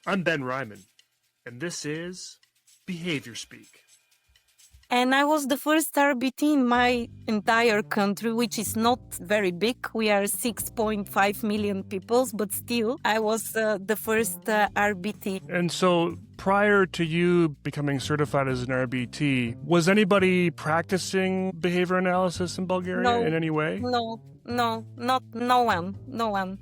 I'm Ben Ryman, and this is Behaviour Speak. And I was the first RBT in my entire country, which is not very big. We are 6.5 million people, but still, I was the first RBT. And so, prior to you becoming certified as an RBT, was anybody practicing behavior analysis in Bulgaria in any way? No one.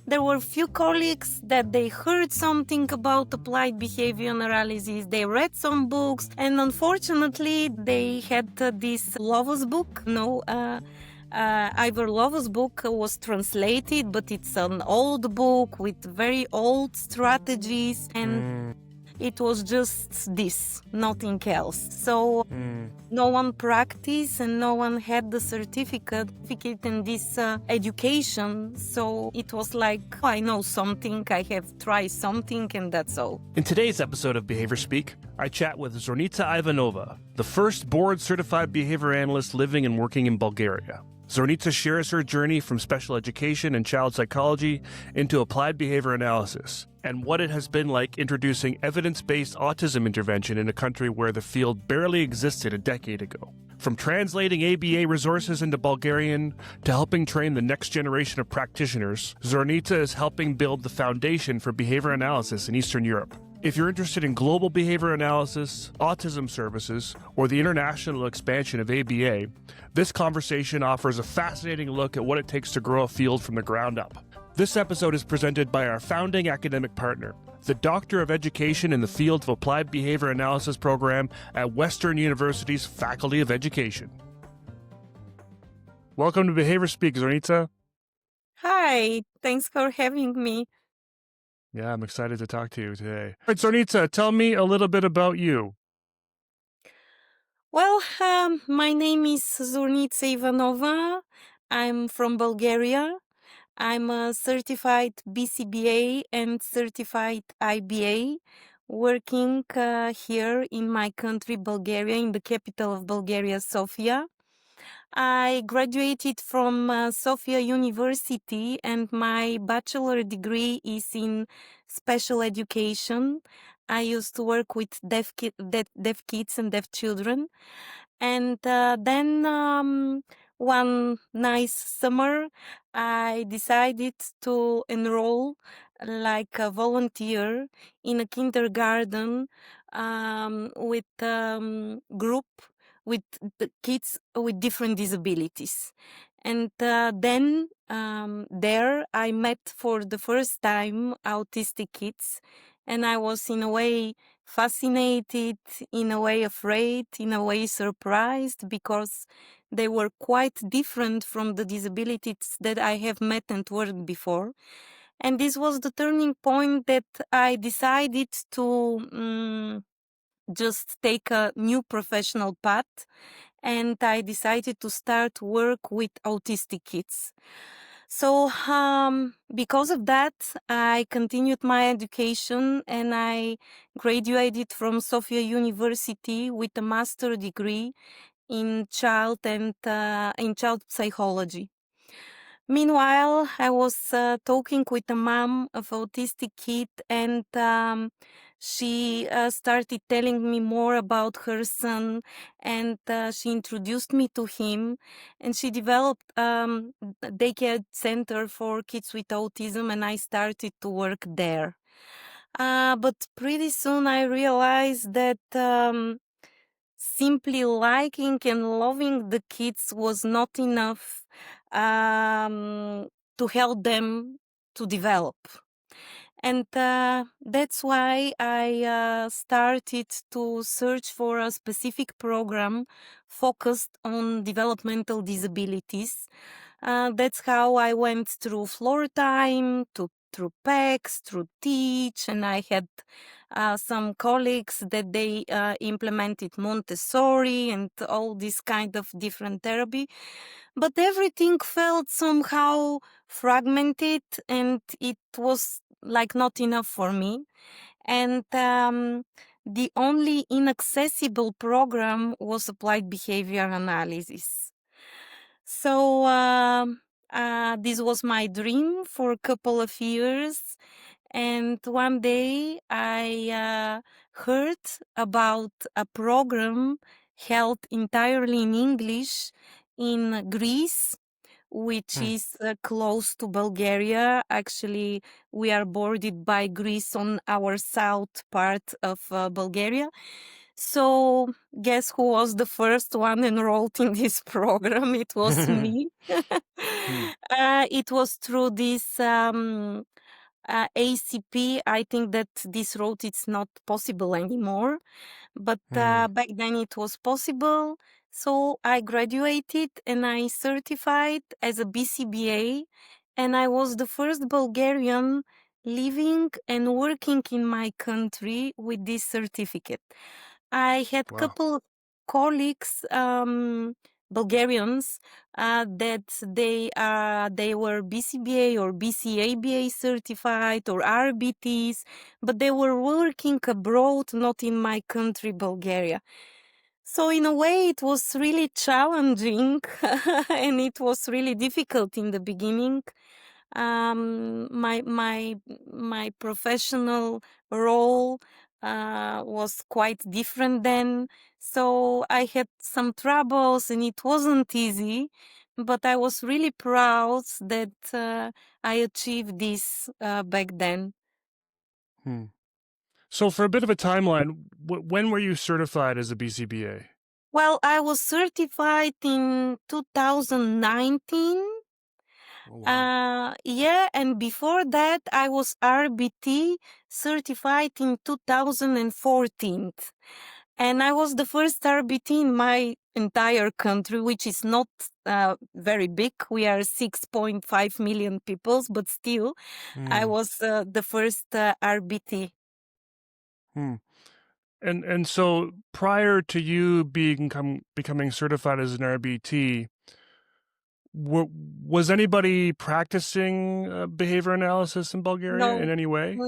There were few colleagues that they heard something about applied behavior analysis, they read some books, and unfortunately they had this Lova's book. Ivor Lova's book was translated, but it's an old book with very old strategies, and it was just this, nothing else. So no one practiced and no one had the certificate in this education. So it was like, I know something, I have tried something, and that's all. In today's episode of Behaviour Speak, I chat with Zornitsa Ivanova, the first board-certified behavior analyst living and working in Bulgaria. Zornitsa shares her journey from special education and child psychology into applied behavior analysis, and what it has been like introducing evidence-based autism intervention in a country where the field barely existed a decade ago. From translating ABA resources into Bulgarian to helping train the next generation of practitioners, Zornitsa is helping build the foundation for behavior analysis in Eastern Europe. If you're interested in global behavior analysis, autism services, or the international expansion of ABA, this conversation offers a fascinating look at what it takes to grow a field from the ground up. This episode is presented by our founding academic partner, the Doctor of Education in the field of Applied Behavior Analysis program at Western University's Faculty of Education. Welcome to Behaviour Speak, Zornitsa. Hi, thanks for having me. Yeah, I'm excited to talk to you today. All right, Zornitsa, tell me a little bit about you. Well, my name is Zornitsa Ivanova. I'm from Bulgaria. I'm a certified BCBA and certified IBA, working here in my country, Bulgaria, in the capital of Bulgaria, Sofia. I graduated from Sofia University, and my bachelor degree is in special education. I used to work with deaf kids and deaf children. And then one nice summer, I decided to enroll like a volunteer in a kindergarten with group with the kids with different disabilities. And then there I met for the first time autistic kids, and I was in a way fascinated, in a way afraid, in a way surprised, because they were quite different from the disabilities that I have met and worked before. And this was the turning point that I decided to just take a new professional path, and I decided to start work with autistic kids. So because of that, I continued my education and I graduated from Sofia University with a master degree in child psychology. Meanwhile, I was talking with a mom of autistic kid, and she started telling me more about her son, and she introduced me to him, and she developed a daycare center for kids with autism, and I started to work there. But pretty soon I realized that simply liking and loving the kids was not enough to help them to develop. And that's why I started to search for a specific program focused on developmental disabilities. That's how I went through floor time, through PECs, through Teach, and I had some colleagues that they implemented Montessori and all this kind of different therapy. But everything felt somehow fragmented, and it was like not enough for me. And the only inaccessible program was Applied Behavior Analysis. So this was my dream for a couple of years. And one day I heard about a program held entirely in English in Greece, which Hmm. is close to Bulgaria. Actually, we are bordered by Greece on our south part of Bulgaria. So, guess who was the first one enrolled in this program? It was me. Hmm. It was through this ACP. I think that this route it's not possible anymore, but Hmm. back then it was possible. So I graduated and I certified as a BCBA, and I was the first Bulgarian living and working in my country with this certificate. I had Wow. couple colleagues, Bulgarians, that they were BCBA or BCABA certified or RBTs, but they were working abroad, not in my country, Bulgaria. So in a way, it was really challenging and it was really difficult in the beginning. My professional role was quite different then, so I had some troubles and it wasn't easy. But I was really proud that I achieved this back then. Hmm. So, for a bit of a timeline, when were you certified as a BCBA? Well, I was certified in 2019. Oh, wow. Yeah, and before that, I was RBT certified in 2014. And I was the first RBT in my entire country, which is not very big. We are 6.5 million people, but still, I Hmm. was the first RBT. Hmm. And so prior to you becoming certified as an RBT, was anybody practicing behavior analysis in Bulgaria in No, any way?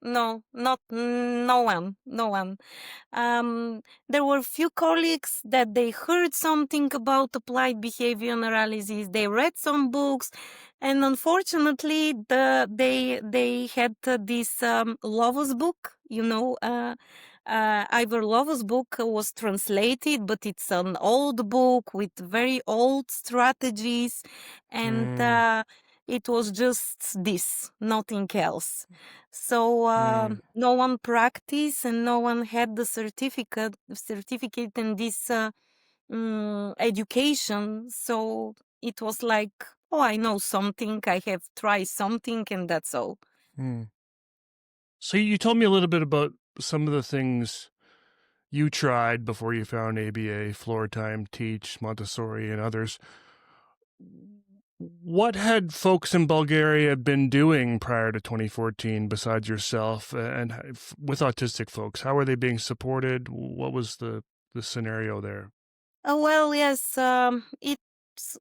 no one, no one. There were few colleagues that they heard something about applied behavior analysis. They read some books, and unfortunately, they had this Lova's book. Ivor Lova's book was translated, but it's an old book with very old strategies, and Hmm. it was just this, nothing else. So Hmm. no one practiced and no one had the certificate and this education. So it was like, oh, I know something, I have tried something, and that's all. Hmm. So you told me a little bit about some of the things you tried before you found ABA, Floor Time, Teach, Montessori, and others. What had folks in Bulgaria been doing prior to 2014 besides yourself and with autistic folks? How were they being supported? What was the scenario there? Well, yes,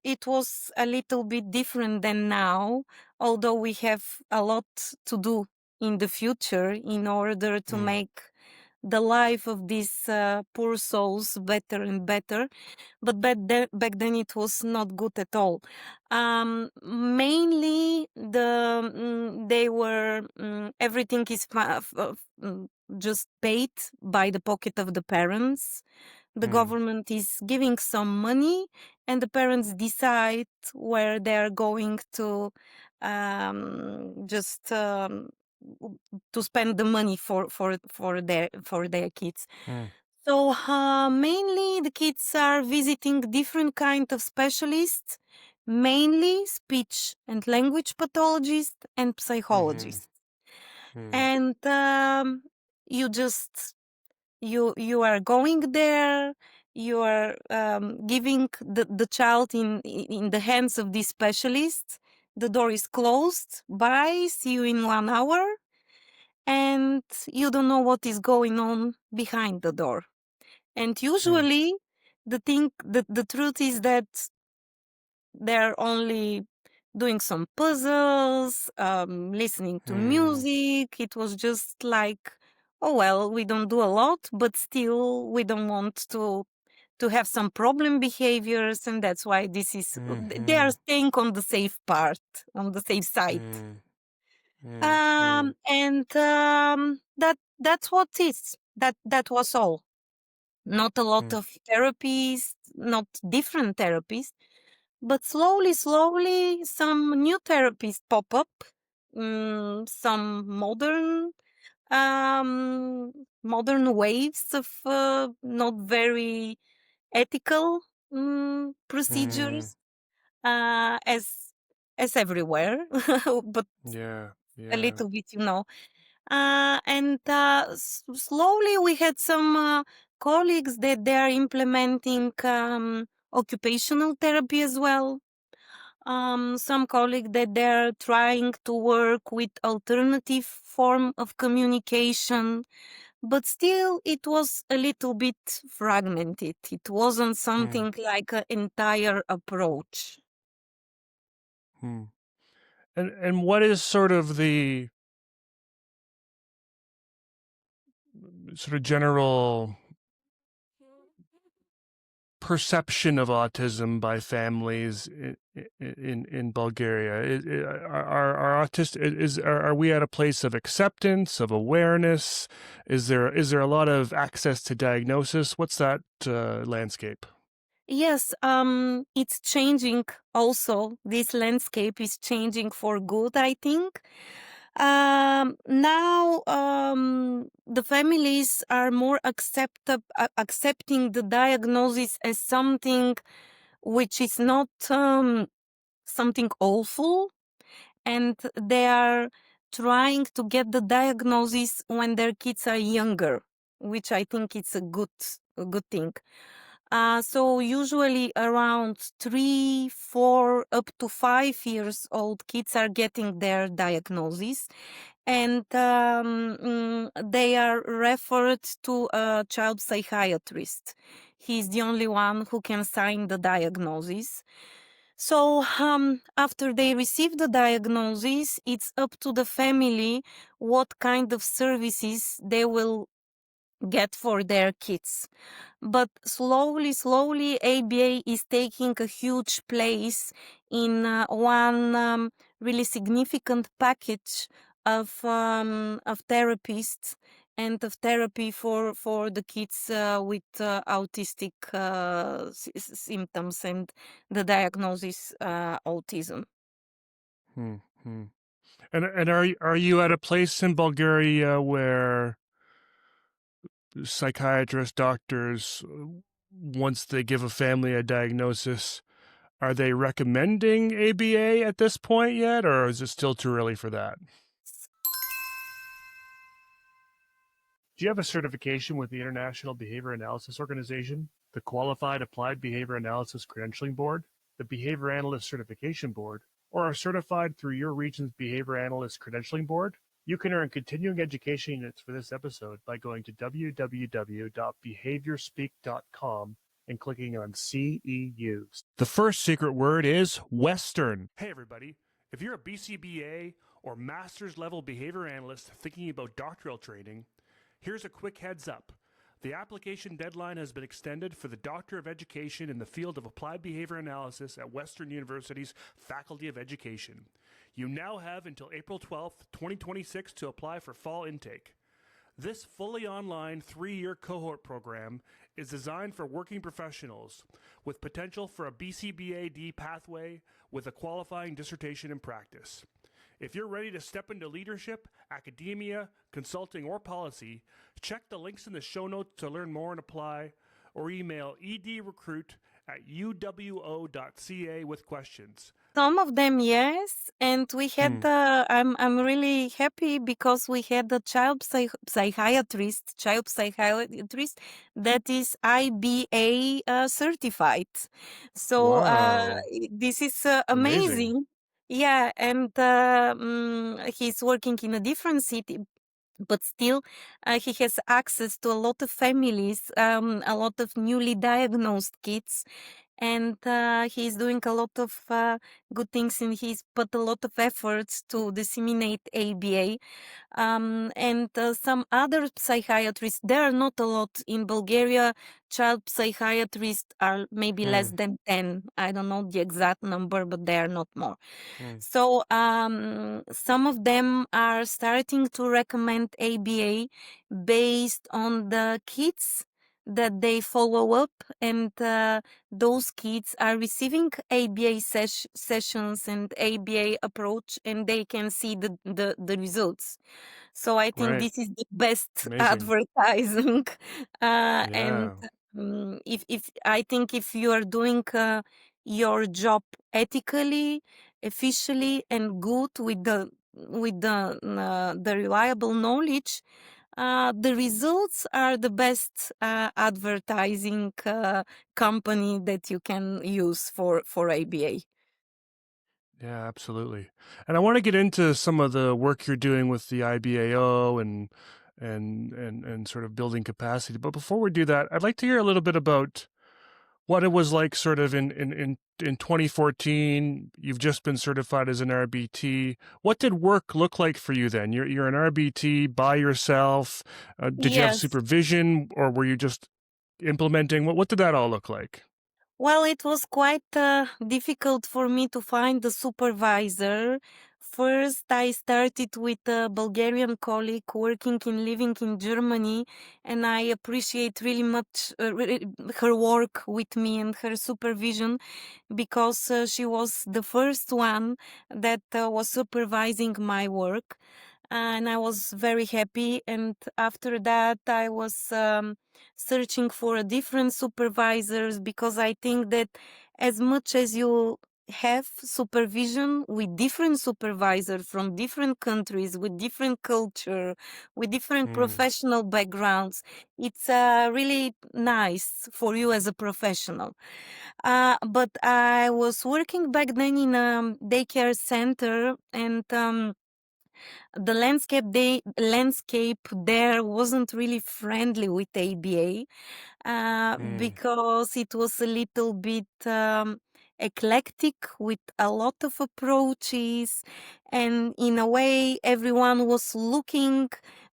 it was a little bit different than now, although we have a lot to do in the future in order to Mm, make the life of these poor souls better and better. But back then it was not good at all. Mainly, they were everything is just paid by the pocket of the parents. The mm, government is giving some money, and the parents decide where they are going to just to spend the money for their kids. mm, So mainly the kids are visiting different kind of specialists, mainly speech and language pathologists and mm, psychologists. mm, And you are going there, you are giving the child in the hands of this specialist. The door is closed. Bye, see you in 1 hour. And you don't know what is going on behind the door. And mm, usually, the truth is that they're only doing some puzzles, listening to mm, music. It was just like, oh well, we don't do a lot, but still we don't want to have some problem behaviors, and that's why this is they are mhm, staying on the safe part, on the safe side. mm, mm, mm, and that's what is. That was all. Not a lot Hmm. of therapies, not different therapies, but slowly, some new therapies pop up. Some um, modern waves of not very ethical Hmm. procedures, uh, as as everywhere, but Yeah. a Yeah. little bit, and slowly we had some colleagues that they are implementing occupational therapy as well. Some colleagues that they're trying to work with alternative form of communication, but still it was a little bit fragmented. It wasn't Hmm. something like an entire approach. Hmm. And what is sort of the sort of general perception of autism by families in Bulgaria? Are autist is are we at a place of acceptance, of awareness? Is there a lot of access to diagnosis? What's that landscape? Yes, it's changing also. This landscape is changing for good, I think. Now, the families are more accepting the diagnosis as something which is not something awful, and they are trying to get the diagnosis when their kids are younger, which I think it's a good thing. So usually around 3, 4, up to 5 years old kids are getting their diagnosis, and they are referred to a child psychiatrist. He's the only one who can sign the diagnosis. So after they receive the diagnosis, it's up to the family what kind of services they will get for their kids. But slowly, ABA is taking a huge place in one really significant package of therapists and of therapy for the kids with autistic symptoms and the diagnosis autism. Hmm. Hmm. And are you at a place in Bulgaria where psychiatrists, doctors, once they give a family a diagnosis, are they recommending ABA at this point yet, or is it still too early for that? Do you have a certification with the International Behavior Analysis Organization, the Qualified Applied Behavior Analysis Credentialing Board, the Behavior Analyst Certification Board, or are certified through your region's Behavior Analyst Credentialing Board? You can earn continuing education units for this episode by going to www.behaviorspeak.com and clicking on CEUs. The first secret word is Western. Hey, everybody. If you're a BCBA or master's level behavior analyst thinking about doctoral training, here's a quick heads up. The application deadline has been extended for the Doctor of Education in the field of Applied Behavior Analysis at Western University's Faculty of Education. You now have until April 12th, 2026 to apply for fall intake. This fully online 3-year cohort program is designed for working professionals with potential for a BCBAD pathway with a qualifying dissertation in practice. If you're ready to step into leadership, academia, consulting, or policy, check the links in the show notes to learn more and apply, or email edrecruit@uwo.ca with questions. Some of them, yes, and we had the. I'm really happy because we had the child psychiatrist that is IBA certified. So Wow. this is Amazing. amazing. Yeah, and he's working in a different city, but still he has access to a lot of families, a lot of newly diagnosed kids, and he's doing a lot of good things, and he's put a lot of efforts to disseminate ABA. And some other psychiatrists, there are not a lot in Bulgaria. Child psychiatrists are maybe less Mm, than 10. I don't know the exact number, but they are not more. mm, So some of them are starting to recommend ABA based on the kids that they follow up, and those kids are receiving ABA sessions and ABA approach, and they can see the results. So I think right. this is the best Amazing. advertising. And Yeah. if I think if you are doing your job ethically, efficiently, and good with the reliable knowledge, the results are the best advertising company that you can use for ABA. Yeah, absolutely. And I want to get into some of the work you're doing with the IBAO and sort of building capacity. But before we do that, I'd like to hear a little bit about what it was like sort of in 2014. You've just been certified as an RBT. What did work look like for you then? You're an RBT by yourself. Did you have Yes. supervision, or were you just implementing? What did that all look like? Well, it was quite difficult for me to find a supervisor. First, I started with a Bulgarian colleague working and living in Germany, and I appreciate really much her work with me and her supervision, because she was the first one that was supervising my work. And I was very happy. And after that, I was searching for a different supervisors, because I think that as much as you have supervision with different supervisors from different countries, with different culture, with different Mm, professional backgrounds, it's really nice for you as a professional. But I was working back then in a daycare center, and the landscape there wasn't really friendly with ABA, mm, because it was a little bit eclectic with a lot of approaches, and in a way, everyone was looking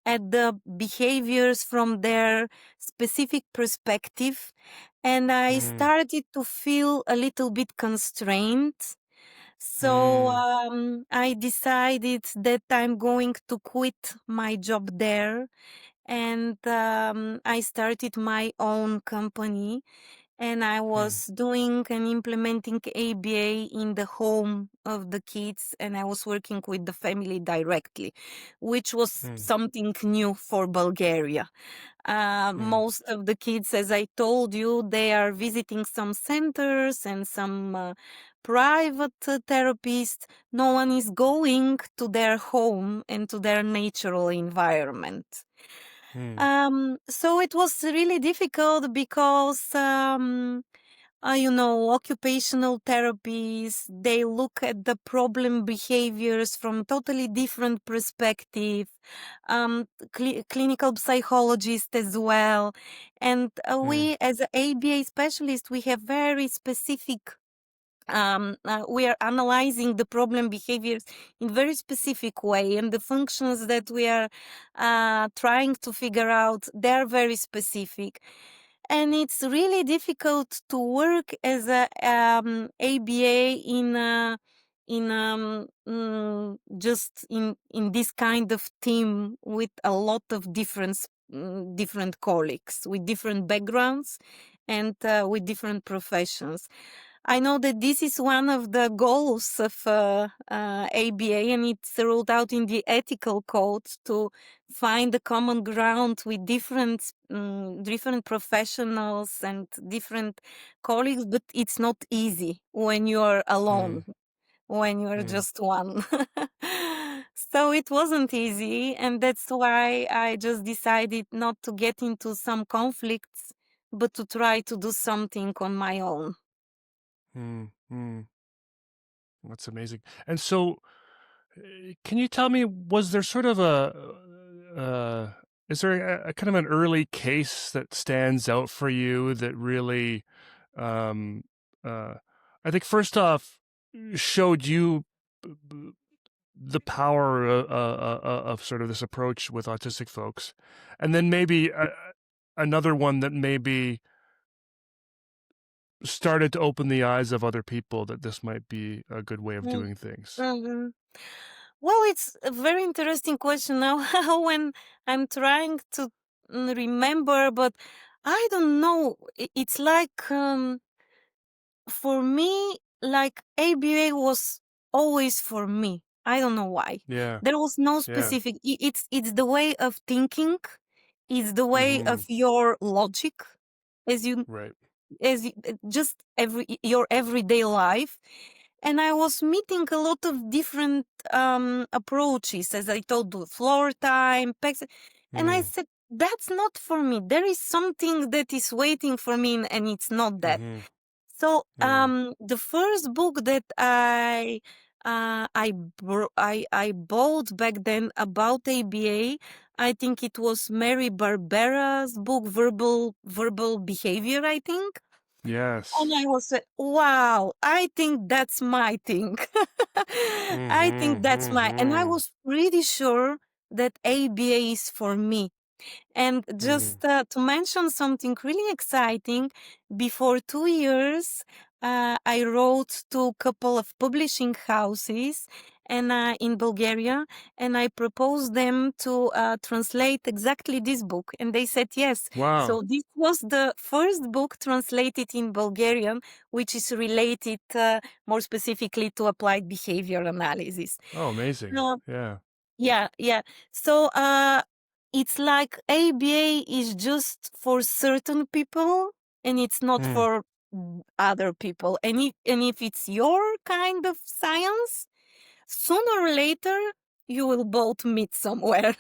at the behaviors from their specific perspective, and I mm, started to feel a little bit constrained. So mm, I decided that I'm going to quit my job there, and I started my own company, and I mm, was doing and implementing ABA in the home of the kids, and I was working with the family directly, which was mm, something new for Bulgaria. mm, Most of the kids, as I told you, they are visiting some centers and some private therapists. No one is going to their home and to their natural environment. mm, So it was really difficult, because occupational therapies, they look at the problem behaviors from totally different perspective. Clinical psychologist as well. And mm, we, as a ABA specialist, we have very specific, we are analyzing the problem behaviors in very specific way, and the functions that we are trying to figure out, they're very specific, and it's really difficult to work as a ABA just in this kind of team with a lot of different colleagues with different backgrounds, and with different professions. I know that this is one of the goals of ABA, and it's rolled out in the ethical code to find a common ground with different professionals and different colleagues. But it's not easy when you are mm, alone, when you are mm, just one. So it wasn't easy, and that's why I just decided not to get into some conflicts, but to try to do something on my own. mm, mm. That's amazing. And so, can you tell me, was there sort of uh, is there a kind of an early case that stands out for you that really um, I think first off, showed you the power of sort of this approach with autistic folks, and then maybe another one that maybe started to open the eyes of other people that this might be a good way of doing things. Mm-hmm. Well, it's a very interesting question now when I'm trying to remember, but I don't know. It's like for me, like ABA was always for me. I don't know why. Yeah, There was no yeah. specific. It's the way of thinking. It's the way Mm-hmm. of your logic, as you Right. just your everyday life. And I was meeting a lot of different approaches, as I told you, floor time, packs, and I Mm. said that's not for me. There is something that is waiting for me, and it's not that. Mm-hmm. So Yeah. the first book that I bought back then about ABA, I think it was Mary Barbera's book, Verbal Behavior, I think. And Yes. I was wow, I think that's my thing. I think Mm-hmm. that's and I Mm-hmm. was pretty sure that ABA is for me. And Mm. just to mention something really exciting, before 2 years, I wrote to a couple of publishing houses and in Bulgaria, and I proposed them to translate exactly this book, and they said yes. Wow. So this was the first book translated in Bulgarian, which is related more specifically to applied behavior analysis. Oh, amazing. Uh, Yeah. yeah, yeah. So it's like ABA is just for certain people and it's not Mm. for other people. And if it's your kind of science, sooner or later you will both meet somewhere.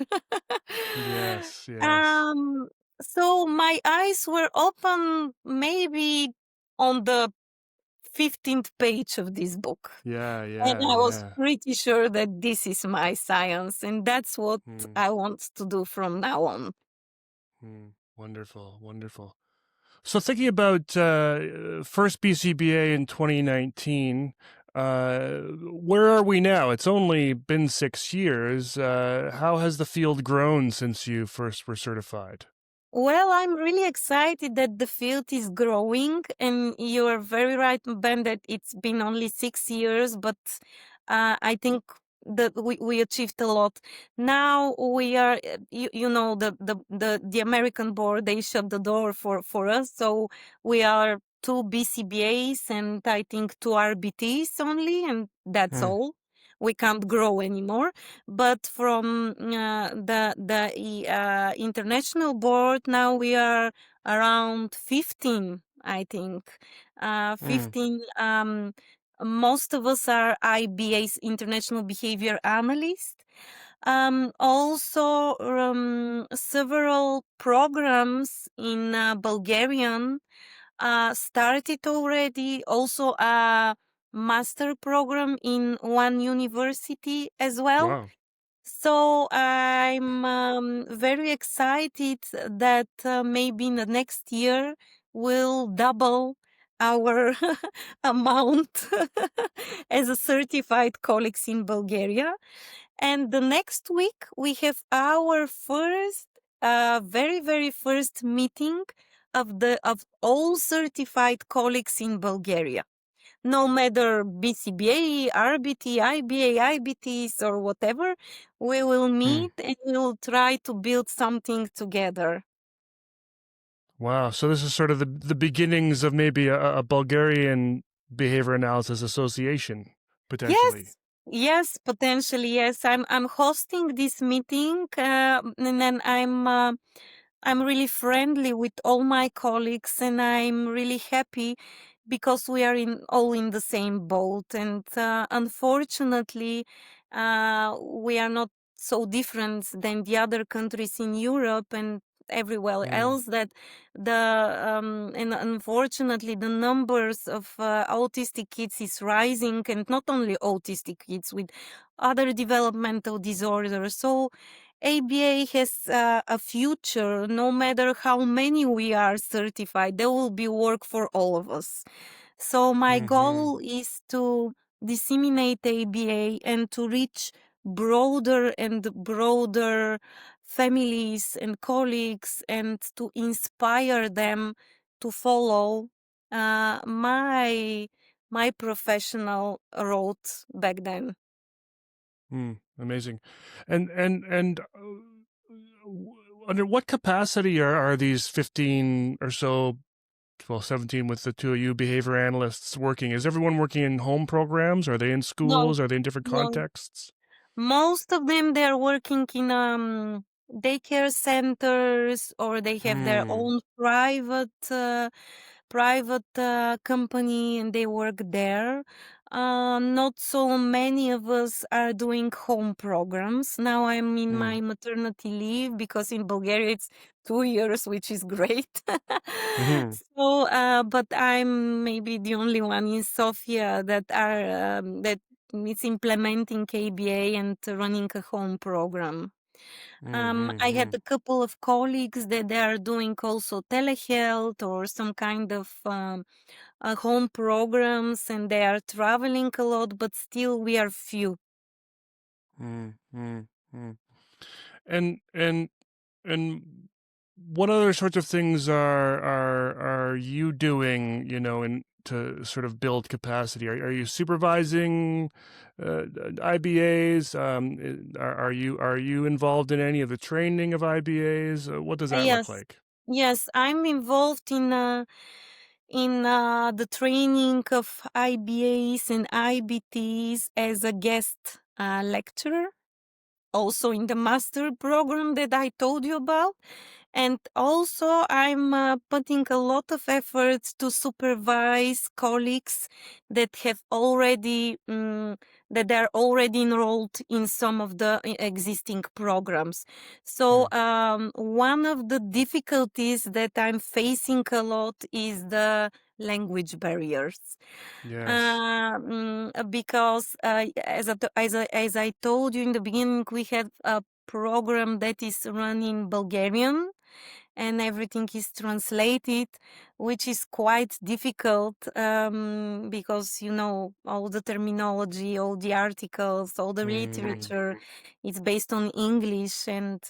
Yes. Yes. um so my eyes were open maybe on the 15th page of this book. Yeah. And Yeah. I was Yeah. pretty sure that this is my science, and that's what Mm. I want to do from now on. Mm. Wonderful. Wonderful. So thinking about first BCBA in 2019, where are we now? It's only been 6 years. How has the field grown since you first were certified? Well, I'm really excited that the field is growing, and you are very right, Ben, that it's been only 6 years, but I think that we achieved a lot. Now we are, you know, the American board, they shut the door for us, so we are two BCBAs and I think two RBTs only, and that's Mm. all. We can't grow anymore. But from the international board, now we are around 15, I think. Mm. 15. Most of us are IBAs, International Behavior Analysts. Also, several programs in Bulgarian started already. Also, a master program in one university as well. Wow. So I'm very excited that maybe in the next year we'll double our amount as a certified colleagues in Bulgaria. And the next week we have our first, very first meeting of all certified colleagues in Bulgaria, no matter BCBA, RBT, IBA, IBTs, or whatever, we will Mm. meet and we will try to build something together. Wow. So this is sort of the beginnings of maybe a Bulgarian behavior analysis association, potentially. Yes, yes, potentially, yes. I'm hosting this meeting, and then I'm really friendly with all my colleagues, and I'm really happy because we are all in the same boat. And unfortunately, we are not so different than the other countries in Europe and everywhere Mm. else. That and unfortunately, the numbers of autistic kids is rising, and not only autistic kids with other developmental disorders. So ABA has a future, no matter how many we are certified. There will be work for all of us. So my Mm-hmm. goal is to disseminate ABA and to reach broader and broader families and colleagues and to inspire them to follow my professional road back then. Amazing. Under what capacity are these 15 or so, well, 17 with the two of you behavior analysts working? Is everyone working in home programs? Are they in No, schools? Are they in different no. contexts? Most of them they're working in daycare centers or they have their Hmm. own private company and they work there. Not so many of us are doing home programs. Now I'm in Hmm. my maternity leave because in Bulgaria it's 2 years, which is great. Hmm. So, but I'm maybe the only one in Sofia that is implementing KBA and running a home program. I had Hmm. a couple of colleagues that they are doing also telehealth or some kind of home programs, and they are traveling a lot, but still we are few. Hmm. Hmm. Hmm. And and what other sorts of things are you doing, in to sort of build capacity? Are you supervising IBAs? Are you involved in any of the training of IBAs? What does that look Yes, like? yes, I'm involved in the training of IBAs and IBTs as a guest lecturer, also in the master program that I told you about. And also, I'm putting a lot of efforts to supervise colleagues that have already that are already enrolled in some of the existing programs. So Hmm. one of the difficulties that I'm facing a lot is the language barriers. Yes. Because as I told you in the beginning, we have a program that is run in Bulgarian and everything is translated, which is quite difficult because all the terminology, all the articles, all the Hmm. literature, it's based on English, and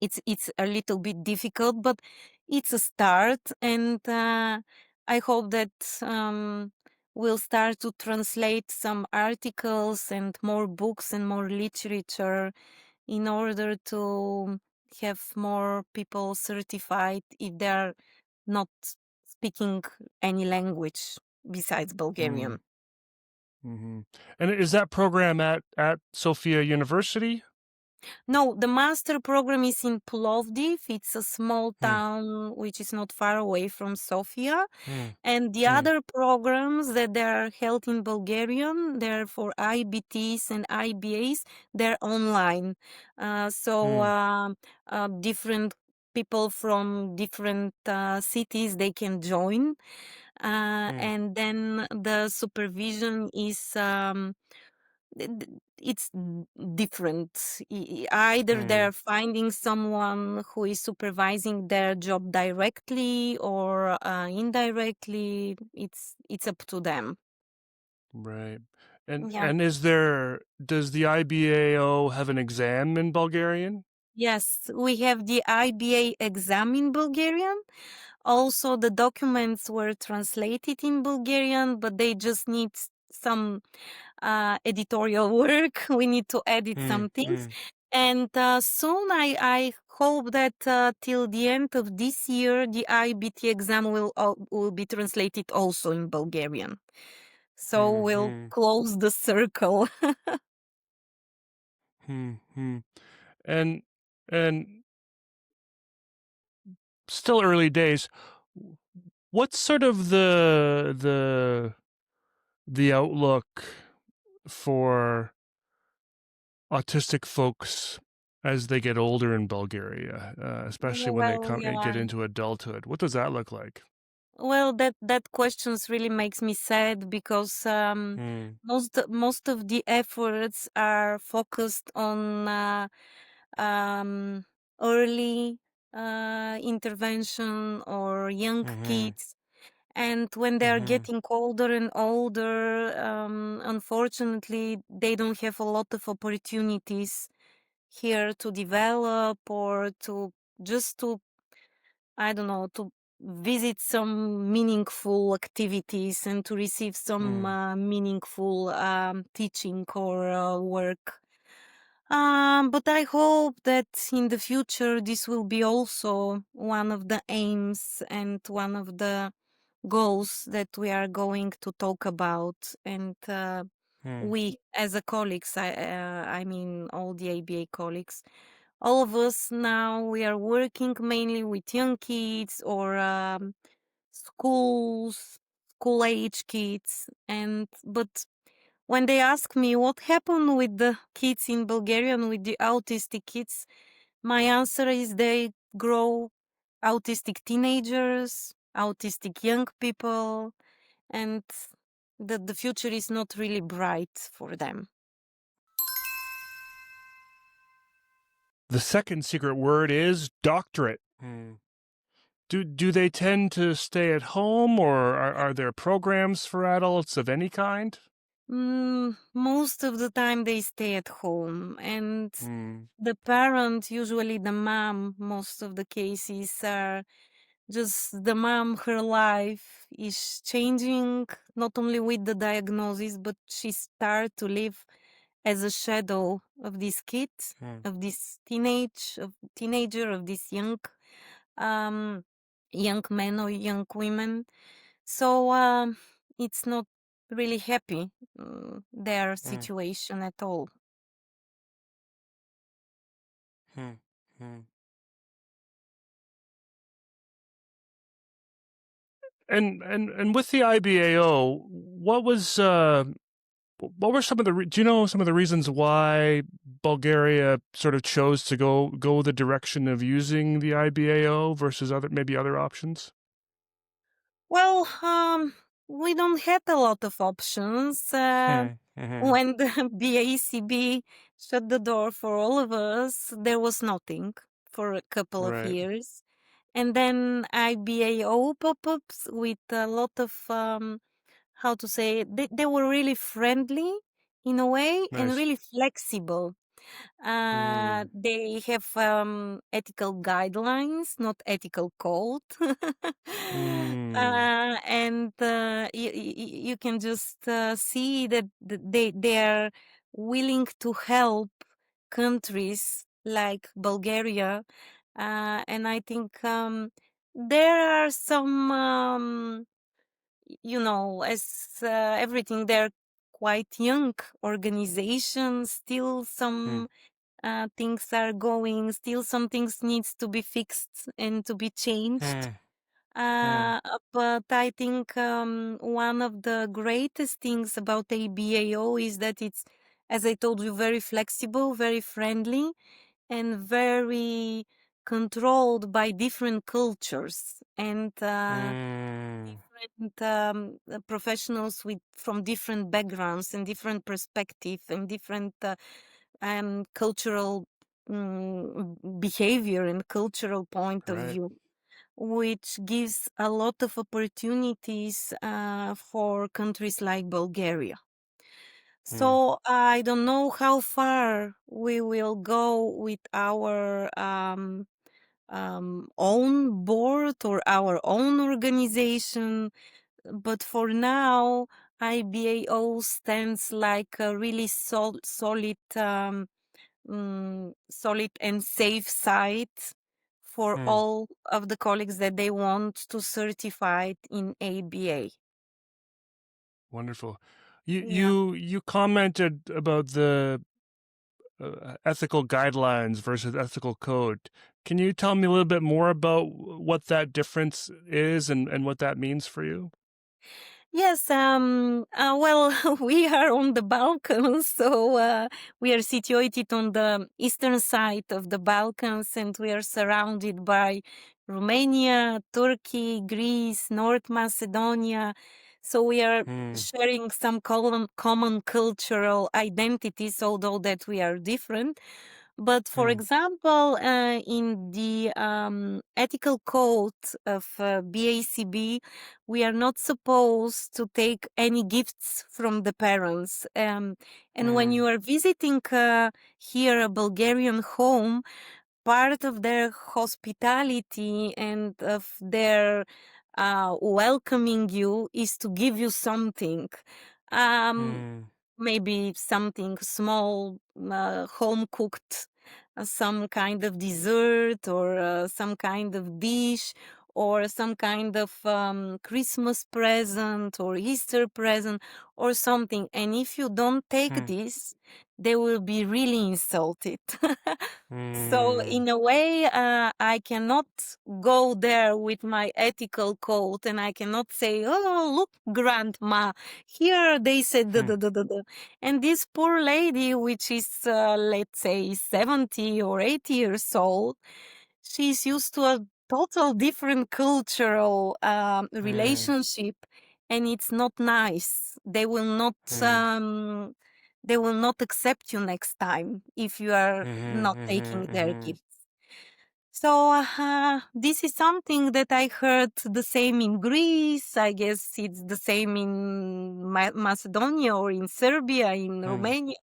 it's a little bit difficult, but it's a start, and I hope that we'll start to translate some articles and more books and more literature in order to have more people certified if they're not speaking any language besides Hmm. Bulgarian. Hmm. And is that program at Sofia University? No, the master program is in Plovdiv. It's a small Hmm. town which is not far away from Sofia. Hmm. And the Hmm. other programs that they are held in Bulgarian, they're for IBTs and IBAs, they're online. So Hmm. different people from different cities, they can join. Hmm. And then the supervision is it's different. Either Hmm. they're finding someone who is supervising their job directly or indirectly. It's up to them. Right. And Yeah. and does the IBAO have an exam in Bulgarian? Yes, we have the IBA exam in Bulgarian. Also, the documents were translated in Bulgarian, but they just need some editorial work. We need to edit Hmm. some things. Hmm. And soon I hope that till the end of this year, the IBT exam will be translated also in Bulgarian. So Hmm. we'll Hmm. close the circle. Hmm. Hmm. And and still early days. What's sort of the outlook for autistic folks as they get older in Bulgaria, especially when they Well, get yeah. into adulthood? What does that look like? Well, that questions really makes me sad because Hmm. most of the efforts are focused on um, early intervention or young Hmm. kids, And when they are Mhm. getting older and older, unfortunately, they don't have a lot of opportunities here to develop or to just to, I don't know, to visit some meaningful activities and to receive some Mm. meaningful teaching or work. But I hope that in the future this will be also one of the aims and one of the goals that we are going to talk about. And Mm. we, as a colleagues, I mean all the ABA colleagues, all of us now we are working mainly with young kids or schools, school age kids, and but when they ask me what happened with the kids in Bulgaria and with the autistic kids, my answer is they grow autistic teenagers, autistic young people, and that the future is not really bright for them. The second secret word is doctorate. Mm. Do they tend to stay at home, or are there programs for adults of any kind? Most of the time they stay at home, and Mm. the parent, usually the mom, most of the cases are just the mom, her life is changing not only with the diagnosis, but she start to live as a shadow of this kid, Mm. of this teenager, of this um young men or young women. So it's not really happy, their Mm. situation at all. Mm. Mm. And with the IBAO, what were some of the do you know some of the reasons why Bulgaria sort of chose to go the direction of using the IBAO versus other options? Well, we don't have a lot of options. Mm. Mhm. When the BACB shut the door for all of us, there was nothing for a couple of Right. years. And then IBAO pop-ups with a lot of, how to say, they were really friendly in a way and Nice. really flexible. Mm. They have ethical guidelines, not ethical code. Mm. And you can just see that they are willing to help countries like Bulgaria. And I think there are some, as everything, they're quite young organizations, still Mm. some things are going, still some things needs to be fixed and to be changed. Mm. Mm. But I think one of the greatest things about ABAO is that it's, as I told you, very flexible, very friendly, and very controlled by different cultures and Mm. different professionals with from different backgrounds and different perspective and different cultural behavior and cultural point of Right. view, which gives a lot of opportunities for countries like Bulgaria. Mm. So I don't know how far we will go with our own board or our own organization, but for now, IBAO stands like a really solid and safe site for Mm. all of the colleagues that they want to certify it in ABA. Wonderful. You Yeah. you you commented about the ethical guidelines versus ethical code. Can you tell me a little bit more about what that difference is and what that means for you? Yes, well, we are on the Balkans, so we are situated on the eastern side of the Balkans, and we are surrounded by Romania, Turkey, Greece, North Macedonia. So we are Mm. sharing some common cultural identities, although that we are different. But for example, in the ethical code of BACB, we are not supposed to take any gifts from the parents. And when you are visiting here a Bulgarian home, part of their hospitality and of their welcoming you is to give you something. Um, Maybe something small, home cooked, some kind of dessert or some kind of dish or some kind of Christmas present or Easter present or something. And if you don't take this, they will be really insulted. So in a way, I cannot go there with my ethical code and I cannot say, oh, look, grandma, here they said da da da da da. And this poor lady, which is, let's say, 70 or 80 years old, she's used to a total different cultural relationship, and it's not nice. They will not accept you next time if you are not taking their gifts. So this is something that I heard the same in Greece. I guess it's the same in Macedonia or in Serbia, in Romania,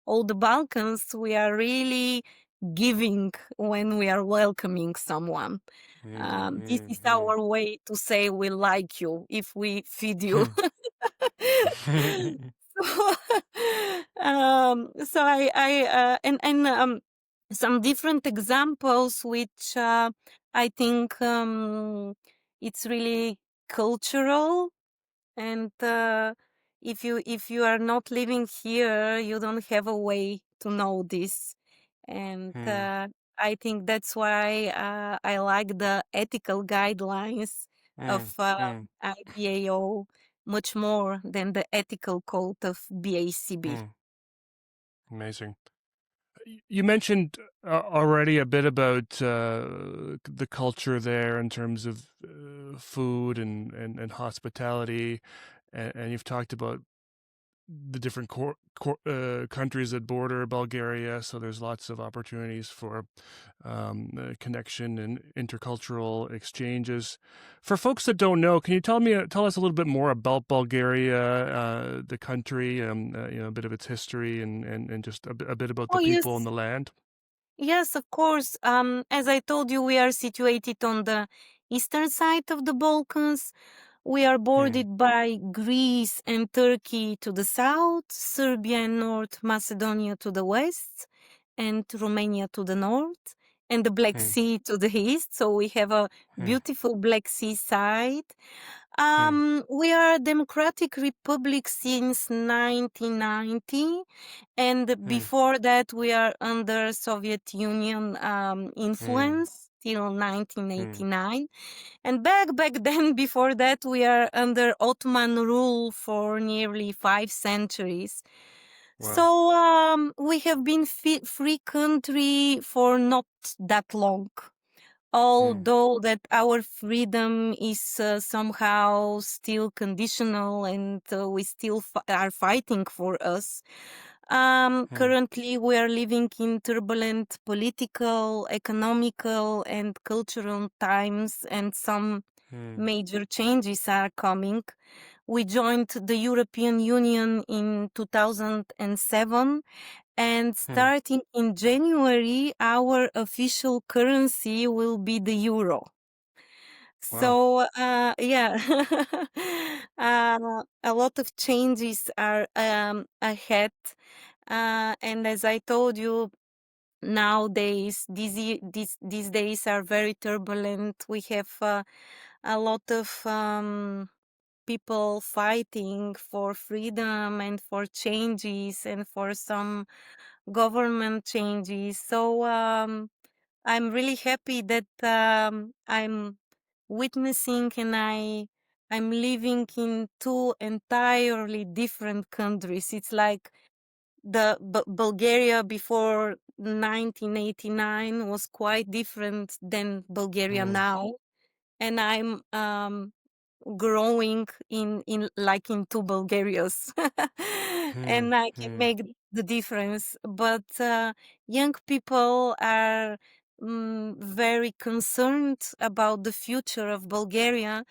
all the Balkans. We are really giving when we are welcoming someone. This is our way to say we like you if we feed you. So, so I and some different examples which I think it's really cultural, and if you are not living here, you don't have a way to know this, and I think that's why I like the ethical guidelines of IBAO much more than the ethical code of BACB. Amazing. You mentioned already a bit about the culture there in terms of food and hospitality, and you've talked about the different countries that border Bulgaria. So there's lots of opportunities for connection and intercultural exchanges. For folks that don't know, can you tell us a little bit more about Bulgaria, the country, a bit of its history, and just a bit about the Oh, people yes. and the land? Yes, of course. As I told you, we are situated on the eastern side of the Balkans. We are bordered by Greece and Turkey to the south, Serbia and North Macedonia to the west, and Romania to the north, and the Black Sea to the east. So we have a beautiful Black Sea side. We are a democratic republic since 1990, and before that we are under Soviet Union influence till 1989. And back then, before that, we are under Ottoman rule for nearly 5 centuries. Wow. So we have been free country for not that long. Although that our freedom is somehow still conditional, and we still are fighting for us. Currently, we are living in turbulent political, economical, and cultural times, and some major changes are coming. We joined the European Union in 2007, and starting in January, our official currency will be the euro. Wow. So, yeah, a lot of changes are ahead. And as I told you, nowadays, these days are very turbulent. We have a lot of people fighting for freedom and for changes and for some government changes. So I'm really happy that I'm witnessing and I'm living in two entirely different countries. It's like the Bulgaria before 1989 was quite different than Bulgaria now, and I'm growing in like in two Bulgarias. and I can make the difference. But young people are very concerned about the future of Bulgaria,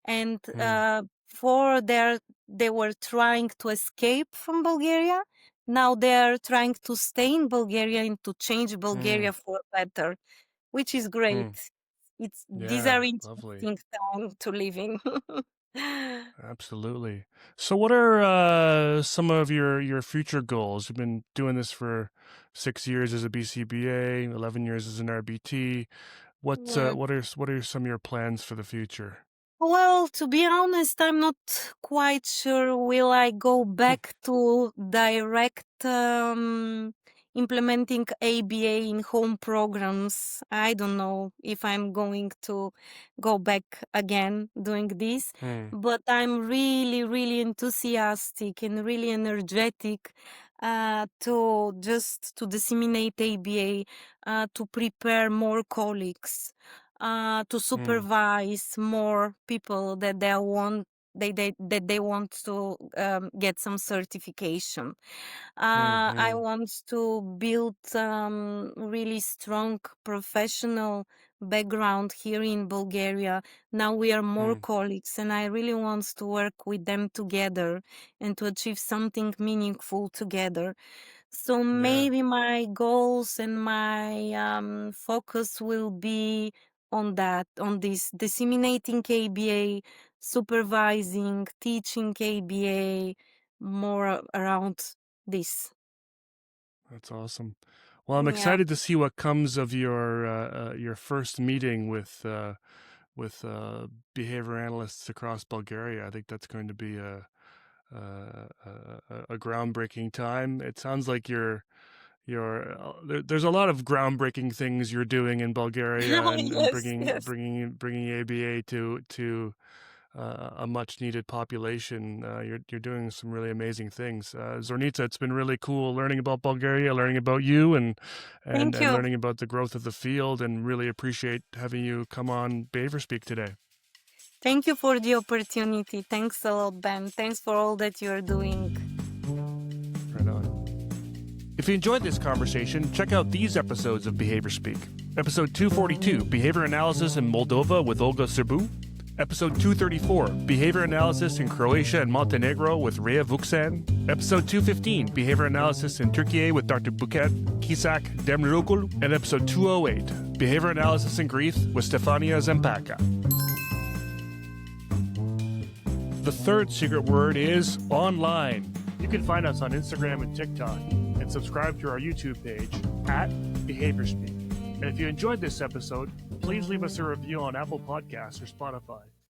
and they were trying to escape from Bulgaria. Now they are trying to stay in Bulgaria and to change Bulgaria for better, which is great. These Yeah, are lovely. interesting times to live in. Absolutely. So what are some of your future goals? You've been doing this for 6 years as a BCBA, 11 years as an RBT. What Yeah. what are some of your plans for the future? Well, to be honest, I'm not quite sure will I go back to direct implementing ABA in home programs. I don't know if I'm going to go back again doing this, but I'm really, really enthusiastic and really energetic to disseminate ABA, to prepare more colleagues, to supervise more people that they want to get some certification. I want to build really strong professional background here in Bulgaria. Now we are more colleagues, and I really want to work with them together and to achieve something meaningful together. So maybe my goals and my focus will be on that, on this disseminating ABA, supervising, teaching ABA, more around this. That's awesome. Well, I'm Yeah. excited to see what comes of your first meeting with behavior analysts across Bulgaria. I think that's going to be a groundbreaking time. It sounds like there's a lot of groundbreaking things you're doing in Bulgaria, and Yes, yes. bringing ABA to a much needed population. You're doing some really amazing things. Zornitsa, it's been really cool learning about Bulgaria, learning about you, and Thank you. learning about the growth of the field, and really appreciate having you come on Behaviour Speak today. Thank you for the opportunity. Thanks a lot, Ben. Thanks for all that you're doing. Right on. If you enjoyed this conversation, check out these episodes of Behaviour Speak. Episode 242, Behavior Analysis in Moldova with Olga Serbu. Episode 234, Behavior Analysis in Croatia and Montenegro with Rhea Vuksan. Episode 215, Behavior Analysis in Turkey with Dr. Buket Kisak Demrogul. And episode 208, Behavior Analysis in Greece with Stefania Zempaka. The third secret word is online. You can find us on Instagram and TikTok, and subscribe to our YouTube page at Behaviour Speak. And if you enjoyed this episode, please leave us a review on Apple Podcasts or Spotify.